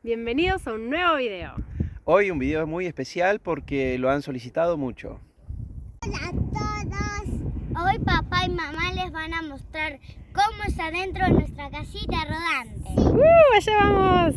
Bienvenidos a un nuevo video. Hoy un video muy especial porque lo han solicitado mucho. Hola a todos. Hoy papá y mamá les van a mostrar cómo es adentro de nuestra casita rodante. ¡Allá vamos!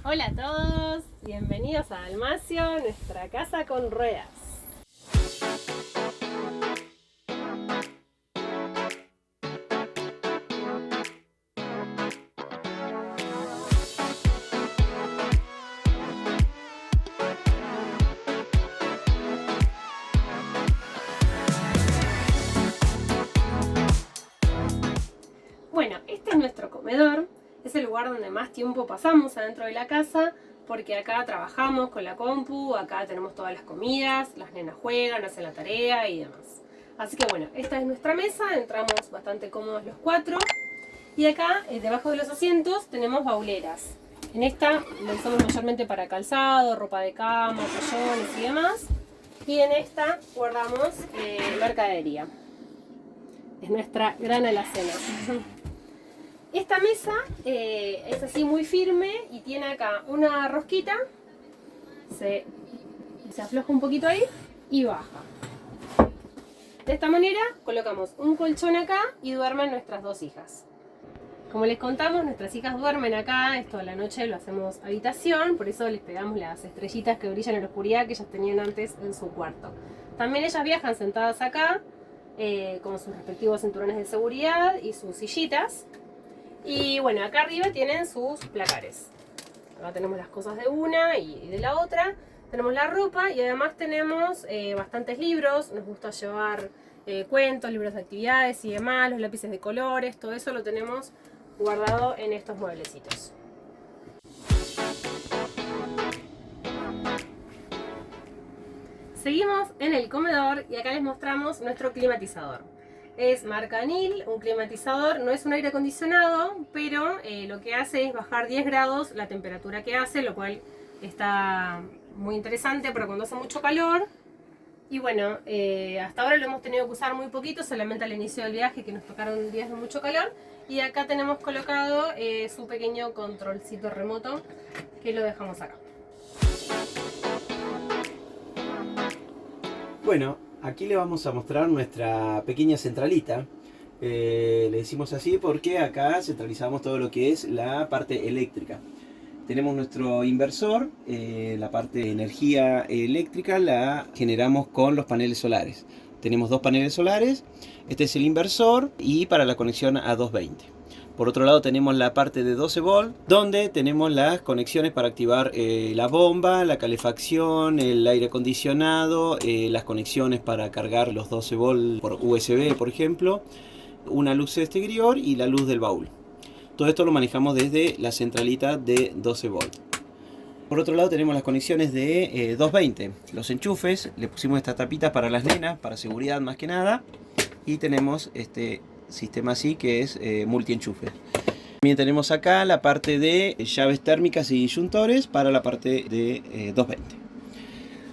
Hola a todos, bienvenidos a Dalmacio, nuestra casa con ruedas. Bueno, este es nuestro comedor. Es el lugar donde más tiempo pasamos adentro de la casa porque acá trabajamos con la compu, acá tenemos todas las comidas, las nenas juegan, hacen la tarea y demás. Así que bueno, esta es nuestra mesa, entramos bastante cómodos los cuatro. Y acá, debajo de los asientos, tenemos bauleras. En esta la usamos mayormente para calzado, ropa de cama, colchones y demás. Y en esta guardamos mercadería. Es nuestra gran alacena. Esta mesa es así muy firme y tiene acá una rosquita, se afloja un poquito ahí y baja. De esta manera colocamos un colchón acá y duermen nuestras dos hijas. Como les contamos, nuestras hijas duermen acá, esto a la noche lo hacemos habitación, por eso les pegamos las estrellitas que brillan en la oscuridad que ellas tenían antes en su cuarto. También ellas viajan sentadas acá, con sus respectivos cinturones de seguridad y sus sillitas. Y bueno, acá arriba tienen sus placares. Acá tenemos las cosas de una y de la otra. Tenemos la ropa y además tenemos bastantes libros. Nos gusta llevar cuentos, libros de actividades y demás, los lápices de colores. Todo eso lo tenemos guardado en estos mueblecitos. Seguimos en el comedor y acá les mostramos nuestro climatizador. Es marca Anil, un climatizador, no es un aire acondicionado, pero lo que hace es bajar 10 grados la temperatura que hace, lo cual está muy interesante para cuando hace mucho calor. Y bueno, hasta ahora lo hemos tenido que usar muy poquito, solamente al inicio del viaje que nos tocaron días de mucho calor. Y acá tenemos colocado su pequeño controlcito remoto que lo dejamos acá. Bueno, aquí le vamos a mostrar nuestra pequeña centralita. Le decimos así porque acá centralizamos todo lo que es la parte eléctrica. Tenemos nuestro inversor, la parte de energía eléctrica la generamos con los paneles solares. Tenemos dos paneles solares, este es el inversor y para la conexión a 220. Por otro lado tenemos la parte de 12 volt, donde tenemos las conexiones para activar la bomba, la calefacción, el aire acondicionado, las conexiones para cargar los 12 volt por USB, por ejemplo, una luz exterior y la luz del baúl. Todo esto lo manejamos desde la centralita de 12 volt. Por otro lado tenemos las conexiones de 220, los enchufes, le pusimos estas tapitas para las nenas, para seguridad más que nada, y tenemos este sistema así que es multienchufe. También tenemos acá la parte de llaves térmicas y disyuntores para la parte de 220.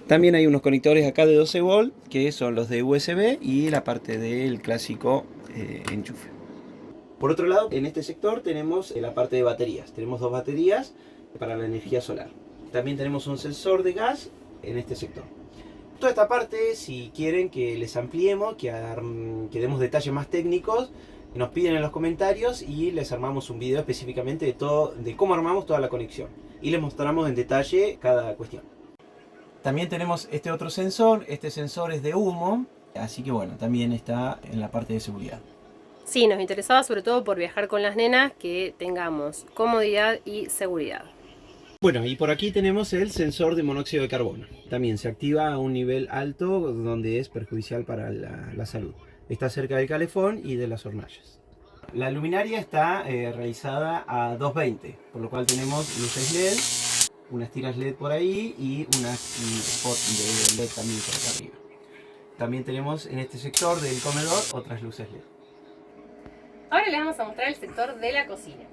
También hay unos conectores acá de 12 volt que son los de USB y la parte del clásico enchufe. Por otro lado, en este sector tenemos la parte de baterías. Tenemos dos baterías para la energía solar. También tenemos un sensor de gas en este sector. Toda esta parte, si quieren que les ampliemos, que demos detalles más técnicos, nos piden en los comentarios y les armamos un video específicamente de cómo armamos toda la conexión. Y les mostramos en detalle cada cuestión. También tenemos este otro sensor, este sensor es de humo, así que bueno, también está en la parte de seguridad. Sí, nos interesaba sobre todo por viajar con las nenas que tengamos comodidad y seguridad. Bueno, y por aquí tenemos el sensor de monóxido de carbono. También se activa a un nivel alto donde es perjudicial para la salud. Está cerca del calefón y de las hornallas. La luminaria está realizada a 220, por lo cual tenemos luces LED unas tiras LED por ahí y una spot de LED también por acá arriba. También tenemos en este sector del comedor otras luces LED. Ahora les vamos a mostrar el sector de la cocina.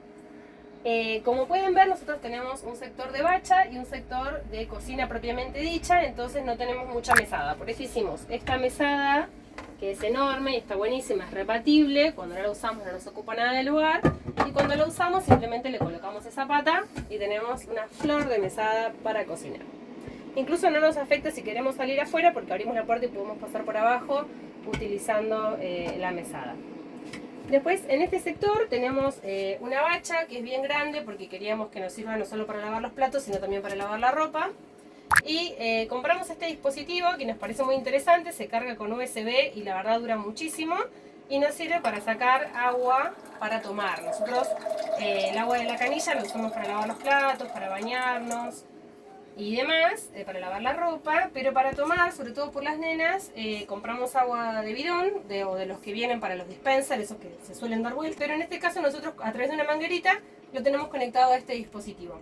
Como pueden ver, nosotros tenemos un sector de bacha y un sector de cocina propiamente dicha, entonces no tenemos mucha mesada. Por eso hicimos esta mesada, que es enorme y está buenísima, es repatible. Cuando no la usamos no nos ocupa nada de lugar, y cuando la usamos simplemente le colocamos esa pata y tenemos una flor de mesada para cocinar. Incluso no nos afecta si queremos salir afuera, porque abrimos la puerta y podemos pasar por abajo utilizando la mesada. Después en este sector tenemos una bacha que es bien grande, porque queríamos que nos sirva no solo para lavar los platos, sino también para lavar la ropa. Y compramos este dispositivo que nos parece muy interesante, se carga con USB y la verdad dura muchísimo. Y nos sirve para sacar agua para tomar. Nosotros el agua de la canilla lo usamos para lavar los platos, para bañarnos y demás, para lavar la ropa, pero para tomar, sobre todo por las nenas, compramos agua de bidón, o de los que vienen para los dispensers, esos que se suelen dar vuelta, pero en este caso nosotros a través de una manguerita lo tenemos conectado a este dispositivo.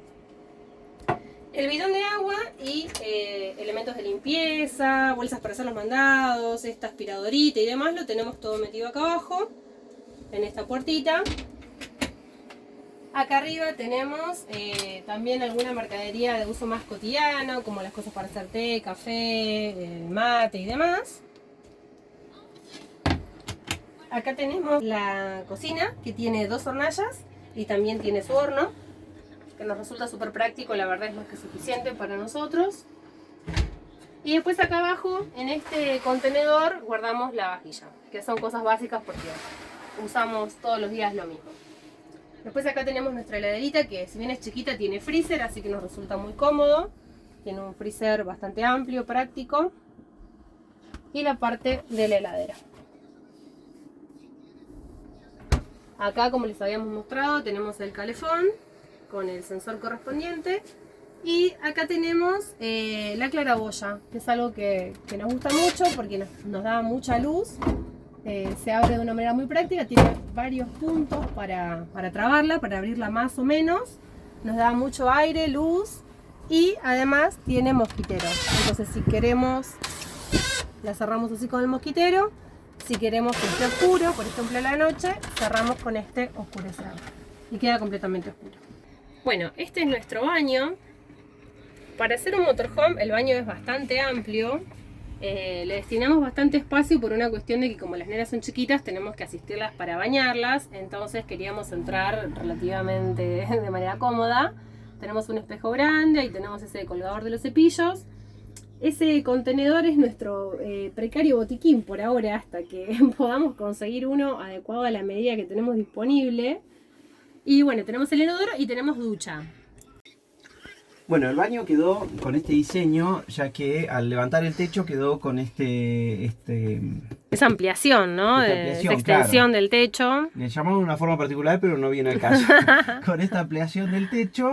El bidón de agua y elementos de limpieza, bolsas para hacer los mandados, esta aspiradorita y demás, lo tenemos todo metido acá abajo, en esta puertita. Acá arriba tenemos también alguna mercadería de uso más cotidiano, como las cosas para hacer té, café, mate y demás. Acá tenemos la cocina, que tiene 2 hornallas y también tiene su horno, que nos resulta súper práctico, la verdad es más que suficiente para nosotros. Y después acá abajo, en este contenedor, guardamos la vajilla, que son cosas básicas porque usamos todos los días lo mismo. Después acá tenemos nuestra heladerita, que si bien es chiquita tiene freezer, así que nos resulta muy cómodo. Tiene un freezer bastante amplio, práctico. Y la parte de la heladera. Acá, como les habíamos mostrado, tenemos el calefón con el sensor correspondiente. Y acá tenemos la claraboya, que es algo que nos gusta mucho porque nos da mucha luz. Se abre de una manera muy práctica, tiene varios puntos para trabarla, para abrirla más o menos. Nos da mucho aire, luz y además tiene mosquitero. Entonces si queremos, la cerramos así con el mosquitero. Si queremos que esté oscuro, por ejemplo a la noche, cerramos con este oscurecedor y queda completamente oscuro. Bueno, este es nuestro baño. Para hacer un motorhome el baño es bastante amplio. Le destinamos bastante espacio por una cuestión de que como las nenas son chiquitas tenemos que asistirlas para bañarlas, entonces queríamos entrar relativamente de manera cómoda. Tenemos un espejo grande, ahí tenemos ese colgador de los cepillos. Ese contenedor es nuestro precario botiquín por ahora, hasta que podamos conseguir uno adecuado a la medida que tenemos disponible. Y bueno, tenemos el inodoro y tenemos ducha. Bueno, el baño quedó con este diseño, ya que al levantar el techo quedó con esa ampliación, ¿no? Esa extensión, claro, del techo. Le llamamos de una forma particular, pero no viene al caso. Con esta ampliación del techo,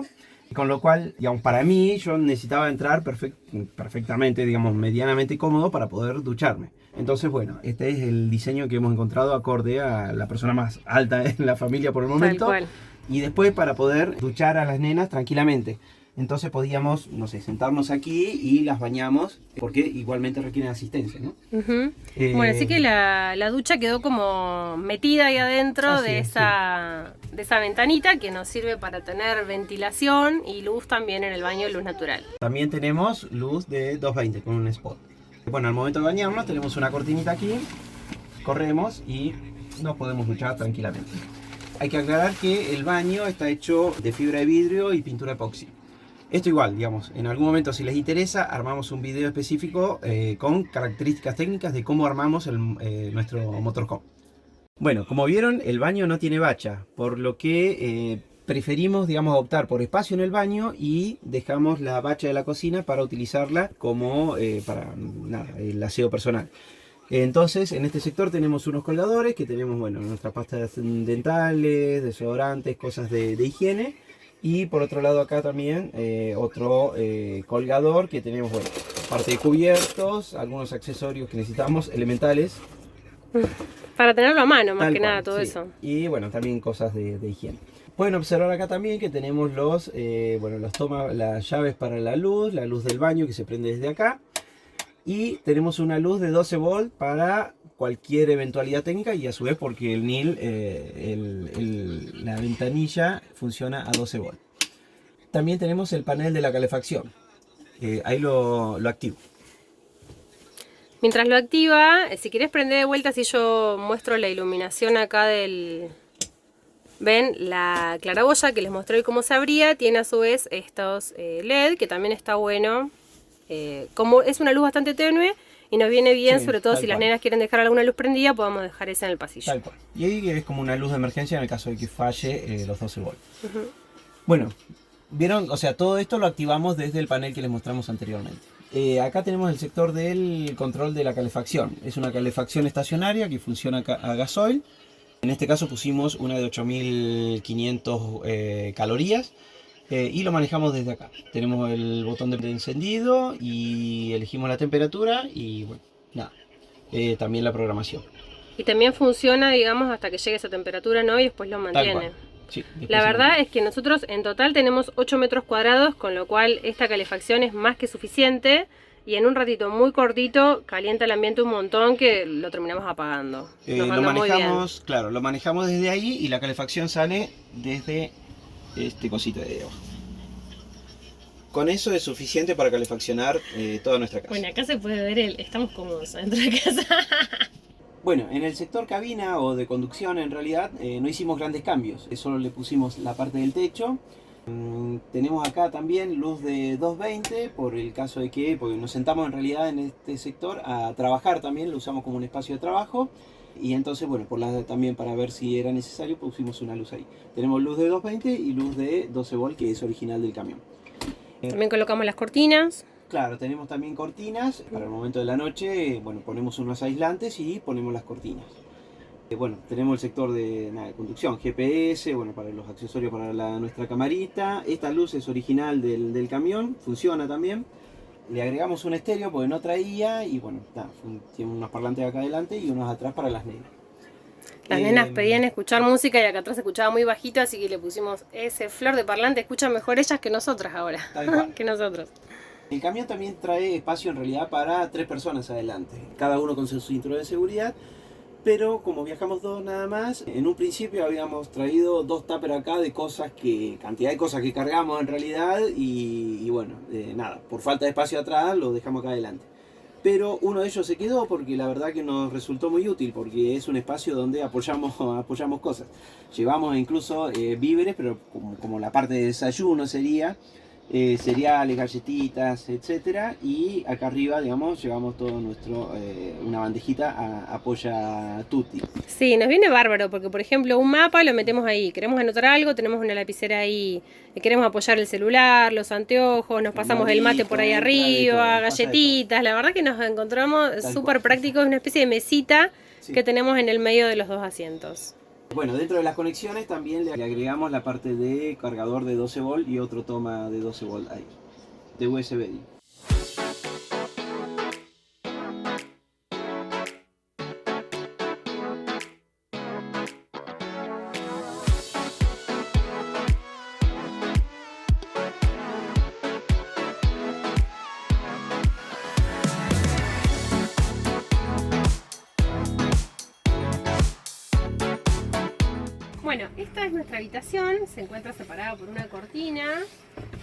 con lo cual, digamos, para mí, yo necesitaba entrar perfectamente, digamos, medianamente cómodo para poder ducharme. Entonces, bueno, este es el diseño que hemos encontrado acorde a la persona más alta en la familia por el momento. Tal cual. Y después para poder duchar a las nenas tranquilamente. Entonces podíamos, no sé, sentarnos aquí y las bañamos, porque igualmente requieren asistencia, ¿no? Bueno, así que la ducha quedó como metida ahí adentro de esa ventanita que nos sirve para tener ventilación y luz también en el baño, luz natural. También tenemos luz de 220 con un spot. Bueno, al momento de bañarnos tenemos una cortinita aquí, corremos y nos podemos duchar tranquilamente. Hay que aclarar que el baño está hecho de fibra de vidrio y pintura epoxi. Esto igual, digamos, en algún momento si les interesa, armamos un video específico con características técnicas de cómo armamos nuestro motorhome. Bueno, como vieron, el baño no tiene bacha, por lo que preferimos, digamos, optar por espacio en el baño y dejamos la bacha de la cocina para utilizarla como para el aseo personal. Entonces, en este sector tenemos unos colgadores que tenemos, bueno, nuestras pastas dentales, desodorantes, cosas de higiene. Y por otro lado acá también otro colgador que tenemos, bueno, parte de cubiertos, algunos accesorios que necesitamos, elementales. Para tenerlo a mano, más que cual, nada, todo sí. eso. Y bueno, también cosas de higiene. Pueden observar acá también que tenemos las llaves para la luz del baño que se prende desde acá. Y tenemos una luz de 12 volt para cualquier eventualidad técnica y a su vez porque el NIL, la ventanilla funciona a 12 volt. También tenemos el panel de la calefacción. Ahí lo activo. Mientras lo activa, si querés prender de vuelta, si yo muestro la iluminación acá del... Ven, la claraboya que les mostré cómo se abría, tiene a su vez estos LED, que también está bueno. Como es una luz bastante tenue y nos viene bien, Sí, sobre todo si las nenas quieren dejar alguna luz prendida, podamos dejar esa en el pasillo. Tal cual. Y ahí es como una luz de emergencia en el caso de que falle los 12 volt. Bueno, vieron, o sea, todo esto lo activamos desde el panel que les mostramos anteriormente. Acá tenemos el sector del control de la calefacción. Es una calefacción estacionaria que funciona a gasoil. En este caso pusimos una de 8500 calorías. Y lo manejamos desde acá. Tenemos el botón de encendido y elegimos la temperatura y bueno, nada, también la programación. Y también funciona, digamos, hasta que llegue esa temperatura, ¿no? Y después lo mantiene. Sí, la verdad es que nosotros en total tenemos 8 metros cuadrados, con lo cual esta calefacción es más que suficiente. Y en un ratito muy cortito calienta el ambiente un montón que lo terminamos apagando. Lo manejamos, claro, lo manejamos desde ahí y la calefacción sale desde este cosito de abajo. Con eso es suficiente para calefaccionar toda nuestra casa. Bueno, acá se puede ver estamos cómodos dentro de casa. Bueno, en el sector cabina o de conducción en realidad no hicimos grandes cambios. Solo le pusimos la parte del techo. Tenemos acá también luz de 220 por el caso de que, porque nos sentamos en realidad en este sector a trabajar también, lo usamos como un espacio de trabajo. Y entonces, bueno, también para ver si era necesario pusimos una luz ahí. Tenemos luz de 220 y luz de 12 volt que es original del camión. También colocamos las cortinas. Claro, tenemos también cortinas. Para el momento de la noche, bueno, ponemos unos aislantes y ponemos las cortinas. Bueno, tenemos el sector de conducción, GPS, bueno, para los accesorios para nuestra camarita. Esta luz es original del camión, funciona también. Le agregamos un estéreo porque no traía y bueno, tiene unos parlantes acá adelante y unos atrás para las nenas. Las nenas pedían escuchar música y acá atrás se escuchaba muy bajito, así que le pusimos ese flor de parlante. Escuchan mejor ellas que nosotras ahora. Tal cual. Que nosotros. El camión también trae espacio en realidad para 3 personas adelante, cada uno con su cinturón de seguridad. Pero como viajamos 2 nada más, en un principio habíamos traído 2 tuppers acá de cantidad de cosas que cargamos en realidad y bueno, nada, por falta de espacio atrás lo dejamos acá adelante. Pero uno de ellos se quedó porque la verdad que nos resultó muy útil porque es un espacio donde apoyamos cosas. Llevamos incluso víveres, pero como la parte de desayuno sería, cereales, galletitas, etcétera, y acá arriba, digamos, llevamos todo una bandejita a apoya tutti. Sí, nos viene bárbaro porque, por ejemplo, un mapa lo metemos ahí, queremos anotar algo, tenemos una lapicera ahí, queremos apoyar el celular, los anteojos, nos pasamos el mate por ahí arriba, galletitas, la verdad que nos encontramos súper práctico, es una especie de mesita que tenemos en el medio de los 2 asientos. Bueno, dentro de las conexiones también le agregamos la parte de cargador de 12 volt y otro toma de 12 volt ahí, de USB. Bueno, esta es nuestra habitación, se encuentra separada por una cortina.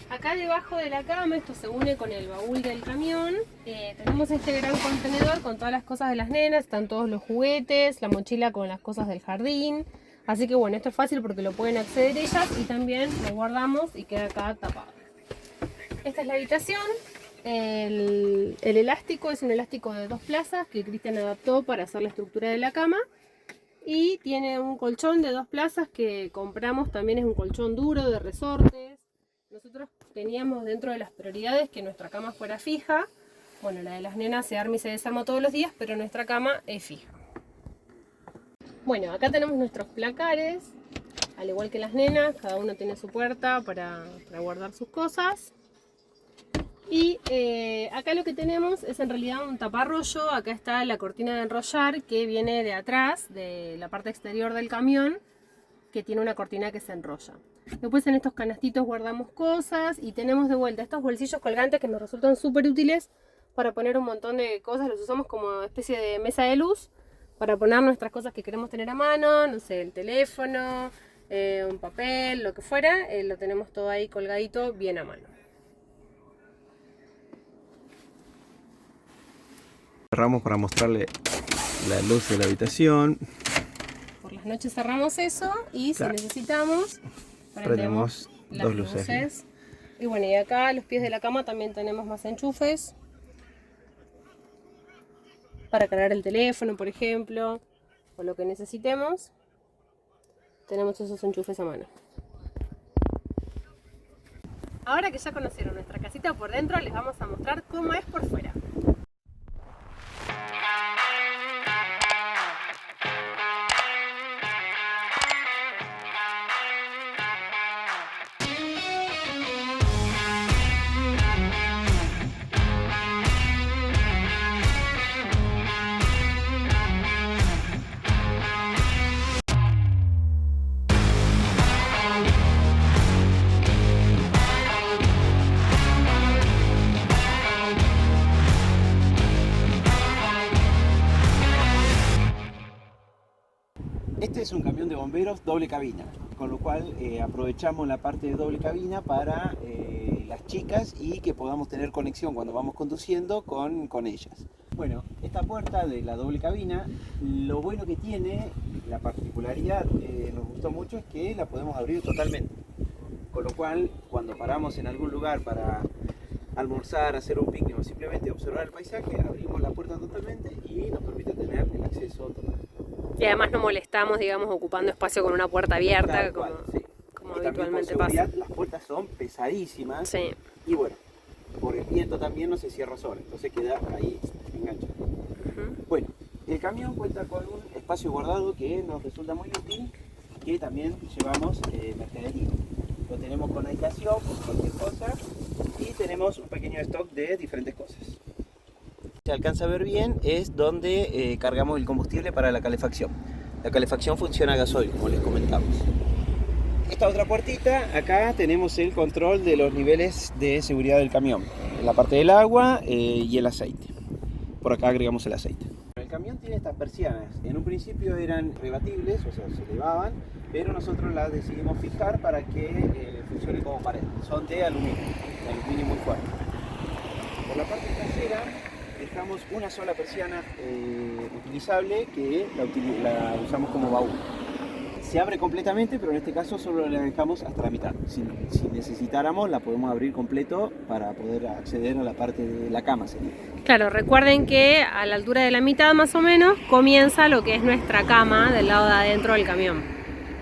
Acá debajo de la cama, esto se une con el baúl del camión. Tenemos este gran contenedor con todas las cosas de las nenas, están todos los juguetes, la mochila con las cosas del jardín. Así que bueno, esto es fácil porque lo pueden acceder ellas y también lo guardamos y queda acá tapado. Esta es la habitación. El elástico es un elástico de 2 plazas que Cristian adaptó para hacer la estructura de la cama. Y tiene un colchón de 2 plazas que compramos, también es un colchón duro de resortes. Nosotros teníamos dentro de las prioridades que nuestra cama fuera fija. Bueno, la de las nenas se arma y se desarma todos los días, pero nuestra cama es fija. Bueno, acá tenemos nuestros placares, al igual que las nenas, cada uno tiene su puerta para guardar sus cosas. Y acá lo que tenemos es en realidad un taparrollo. Acá está la cortina de enrollar que viene de atrás, de la parte exterior del camión. que tiene una cortina que se enrolla. Después en estos canastitos guardamos cosas y tenemos de vuelta estos bolsillos colgantes que nos resultan súper útiles para poner un montón de cosas. Los usamos como especie de mesa de luz para poner nuestras cosas que queremos tener a mano, no sé, el teléfono, un papel, lo que fuera, lo tenemos todo ahí colgadito bien a mano. Cerramos para mostrarle la luz de la habitación. Por las noches cerramos eso y Claro. si necesitamos Prendemos las dos luces. Y bueno, y acá a los pies de la cama también tenemos más enchufes para cargar el teléfono, por ejemplo, o lo que necesitemos. Tenemos esos enchufes a mano. Ahora que ya conocieron nuestra casita por dentro, les vamos a mostrar cómo es por fuera. Este es un camión de bomberos doble cabina, con lo cual aprovechamos la parte de doble cabina para las chicas y que podamos tener conexión cuando vamos conduciendo con ellas. Bueno, esta puerta de la doble cabina, lo bueno que tiene, la particularidad que nos gustó mucho es que la podemos abrir totalmente. Con lo cual, cuando paramos en algún lugar para almorzar, hacer un picnic o simplemente observar el paisaje, abrimos la puerta totalmente y nos permite tener el acceso total. Y además no molestamos, digamos, ocupando espacio con una puerta abierta, Tal como, cual, sí. como Y también por habitualmente seguridad, pasa. las puertas son pesadísimas. Sí. Y bueno, por el viento también no se cierra sola, entonces queda ahí enganchado. Bueno, el camión cuenta con un espacio guardado que nos resulta muy útil, que también llevamos mercadería. Lo tenemos con aislación por cualquier cosa y tenemos un pequeño stock de diferentes cosas. Se alcanza a ver bien es donde cargamos el combustible para la calefacción. La calefacción funciona a gasoil, como les comentamos. Esta otra puertita, acá tenemos el control de los niveles de seguridad del camión. En la parte del agua y el aceite. Por acá agregamos el aceite. El camión tiene estas persianas. En un principio eran rebatibles, o sea, se elevaban, pero nosotros las decidimos fijar para que funcione como pared. Son de aluminio muy fuerte. Por la parte trasera dejamos una sola persiana utilizable que la usamos como baúl. Se abre completamente, pero en este caso solo la dejamos hasta la mitad. Si necesitáramos, la podemos abrir completo para poder acceder a la parte de la cama. Sería. Claro, recuerden que a la altura de la mitad más o menos comienza lo que es nuestra cama del lado de adentro del camión.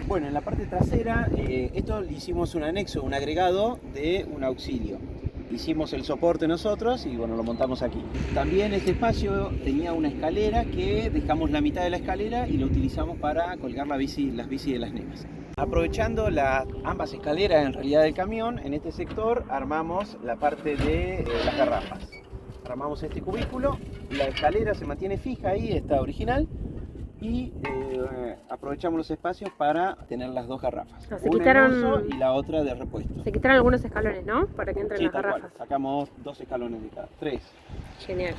Bueno, en la parte trasera, esto le hicimos un anexo, un agregado de un auxilio. Hicimos el soporte nosotros y bueno, lo montamos aquí. También este espacio tenía una escalera que dejamos la mitad de la escalera y lo utilizamos para colgar las bici de las nenas. Aprovechando ambas escaleras en realidad del camión, en este sector armamos la parte de las garrafas. Armamos este cubículo, la escalera se mantiene fija ahí, está original. Y aprovechamos los espacios para tener las dos garrafas. No, se una quitaron- en uso y la otra de repuesto. Se quitaron algunos escalones, ¿no? Para que entren Sí, las tal cual. garrafas. Sacamos 2 escalones de cada, 3. Genial.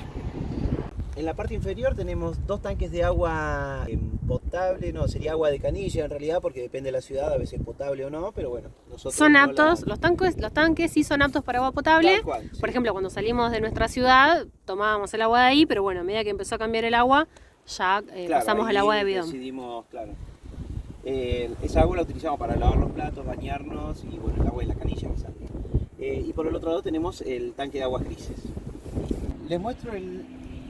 En la parte inferior tenemos 2 tanques de agua potable, no, sería agua de canilla en realidad porque depende de la ciudad, a veces potable o no, pero bueno, nosotros Son no aptos, los tanques sí son aptos para agua potable. Tal cual, sí. Por ejemplo, cuando salimos de nuestra ciudad tomábamos el agua de ahí, pero bueno, a medida que empezó a cambiar el agua, ya Claro, pasamos ahí al agua de bidón. Decidimos, claro. Esa agua la utilizamos para lavar los platos, bañarnos y bueno, el agua de la canilla bastante. Y por el otro lado tenemos el tanque de aguas grises. Les muestro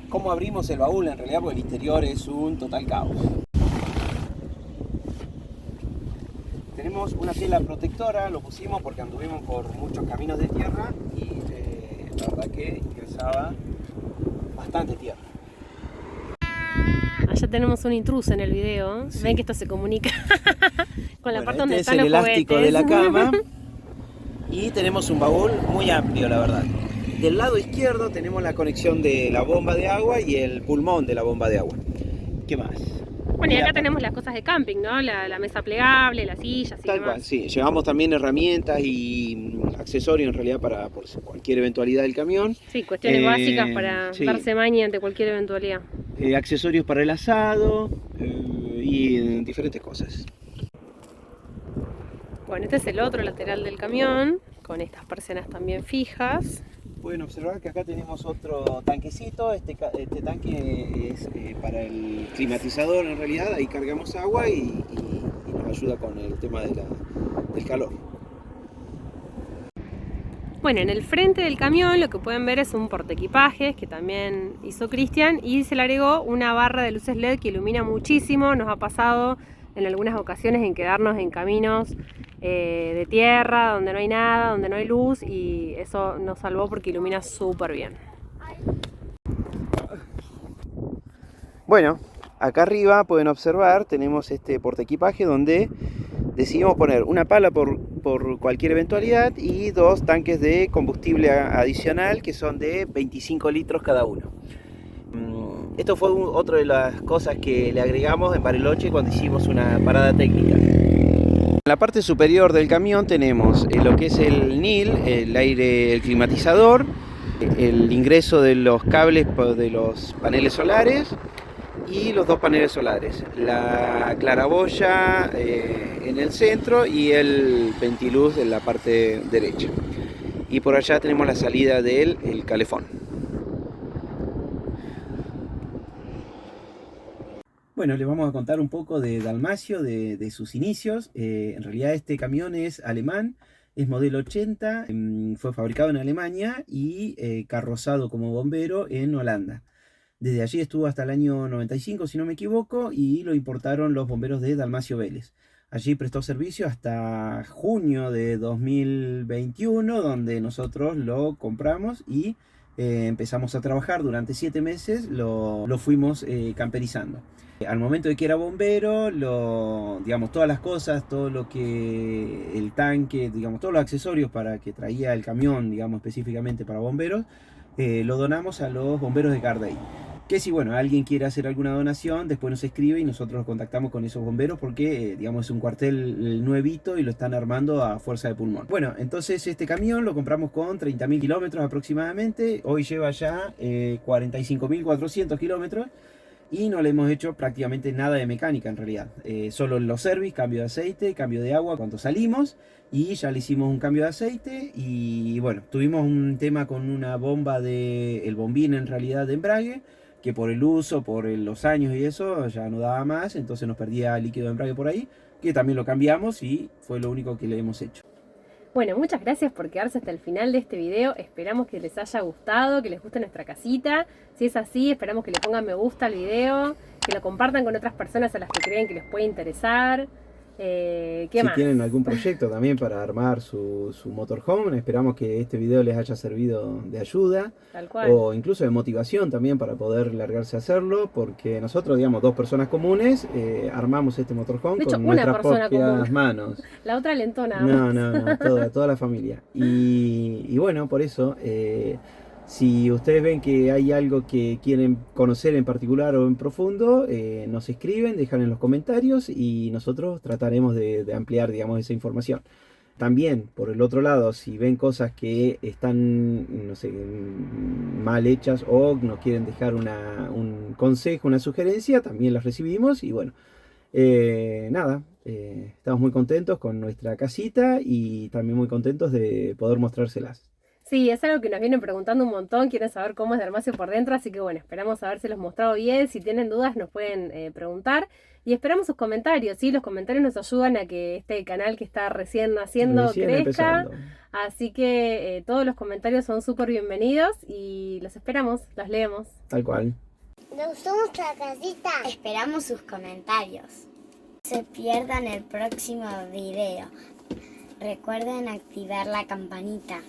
cómo abrimos el baúl en realidad porque el interior es un total caos. Tenemos una tela protectora, lo pusimos porque anduvimos por muchos caminos de tierra y la verdad que ingresaba bastante tierra. Allá tenemos un intruso en el video. Sí. Ven que esto se comunica con la Bueno, parte donde este están es el los elástico juguetes. de la cama y tenemos un baúl muy amplio, la verdad. Del lado izquierdo tenemos la conexión de la bomba de agua y el pulmón de la bomba de agua. ¿Qué más? Bueno, y acá tenemos las cosas de camping, ¿no? La mesa plegable, las sillas y Tal demás. cual, sí. Llevamos también herramientas y accesorios en realidad para por cualquier eventualidad del camión. Sí, cuestiones básicas para Sí. darse maña ante cualquier eventualidad. Accesorios para el asado y diferentes cosas. Bueno, este es el otro lateral del camión, con estas persianas también fijas. Pueden observar que acá tenemos otro tanquecito. Este tanque es para el climatizador en realidad. Ahí cargamos agua y nos ayuda con el tema del calor. Bueno, en el frente del camión lo que pueden ver es un portaequipajes que también hizo Cristian y se le agregó una barra de luces LED que ilumina muchísimo. Nos ha pasado en algunas ocasiones en quedarnos en caminos de tierra, donde no hay nada, donde no hay luz, y eso nos salvó porque ilumina súper bien. Bueno, acá arriba pueden observar, tenemos este portaequipaje donde decidimos poner una pala por cualquier eventualidad y 2 tanques de combustible adicional que son de 25 litros cada uno. Esto fue otra de las cosas que le agregamos en Bariloche cuando hicimos una parada técnica. En la parte superior del camión tenemos lo que es el NIL, el climatizador, el ingreso de los cables de los paneles solares y los 2 paneles solares, la claraboya en el centro y el ventiluz en la parte derecha. Y por allá tenemos la salida del calefón. Bueno, les vamos a contar un poco de Dalmacio, de sus inicios. En realidad este camión es alemán, es modelo 80, fue fabricado en Alemania y carrozado como bombero en Holanda. Desde allí estuvo hasta el año 95, si no me equivoco, y lo importaron los bomberos de Dalmacio Vélez. Allí prestó servicio hasta junio de 2021, donde nosotros lo compramos y empezamos a trabajar durante 7 meses, lo fuimos camperizando. Al momento de que era bombero, digamos, todas las cosas, todo lo que el tanque, digamos, todos los accesorios para que traía el camión, digamos, específicamente para bomberos, lo donamos a los bomberos de Gardey. Que si, bueno, alguien quiere hacer alguna donación, después nos escribe y nosotros nos contactamos con esos bomberos porque, digamos, es un cuartel nuevito y lo están armando a fuerza de pulmón. Bueno, entonces este camión lo compramos con 30.000 kilómetros aproximadamente. Hoy lleva ya 45.400 kilómetros. Y no le hemos hecho prácticamente nada de mecánica en realidad. Solo en los service, cambio de aceite, cambio de agua cuando salimos. Y ya le hicimos un cambio de aceite. Y bueno, tuvimos un tema con una bomba el bombín en realidad de embrague. Que por el uso, por los años y eso, ya no daba más. Entonces nos perdía líquido de embrague por ahí. Que también lo cambiamos y fue lo único que le hemos hecho. Bueno, muchas gracias por quedarse hasta el final de este video. Esperamos que les haya gustado, que les guste nuestra casita. Si es así, esperamos que le pongan me gusta al video, que lo compartan con otras personas a las que creen que les puede interesar. ¿Qué más? Si tienen algún proyecto también para armar su motorhome, esperamos que este video les haya servido de ayuda. Tal cual. O incluso de motivación también para poder largarse a hacerlo, porque nosotros, digamos, 2 personas comunes armamos este motorhome de hecho, con una nuestras persona propias común. manos. La otra lentona. No, toda la familia. Y bueno, por eso, si ustedes ven que hay algo que quieren conocer en particular o en profundo, nos escriben, dejan en los comentarios y nosotros trataremos de ampliar, digamos, esa información. También, por el otro lado, si ven cosas que están, no sé, mal hechas o nos quieren dejar un consejo, una sugerencia, también las recibimos. Y bueno, nada, estamos muy contentos con nuestra casita y también muy contentos de poder mostrárselas. Sí, es algo que nos vienen preguntando un montón, quieren saber cómo es Dalmacio por dentro, así que bueno, esperamos habérselos mostrado bien. Si tienen dudas nos pueden preguntar y esperamos sus comentarios, ¿sí? Los comentarios nos ayudan a que este canal que está recién naciendo crezca, empezando. Así que todos los comentarios son súper bienvenidos y los esperamos, los leemos. Tal cual. ¿Les gustó nuestra casita? Esperamos sus comentarios. No se pierdan el próximo video. Recuerden activar la campanita.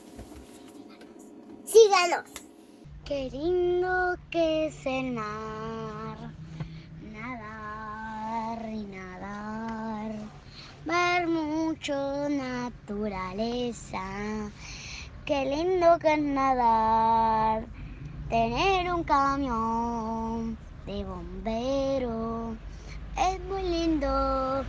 ¡Síganos! Qué lindo que es el mar. Nadar y nadar. Ver mucho naturaleza. Qué lindo que es nadar. Tener un camión de bombero Es muy lindo.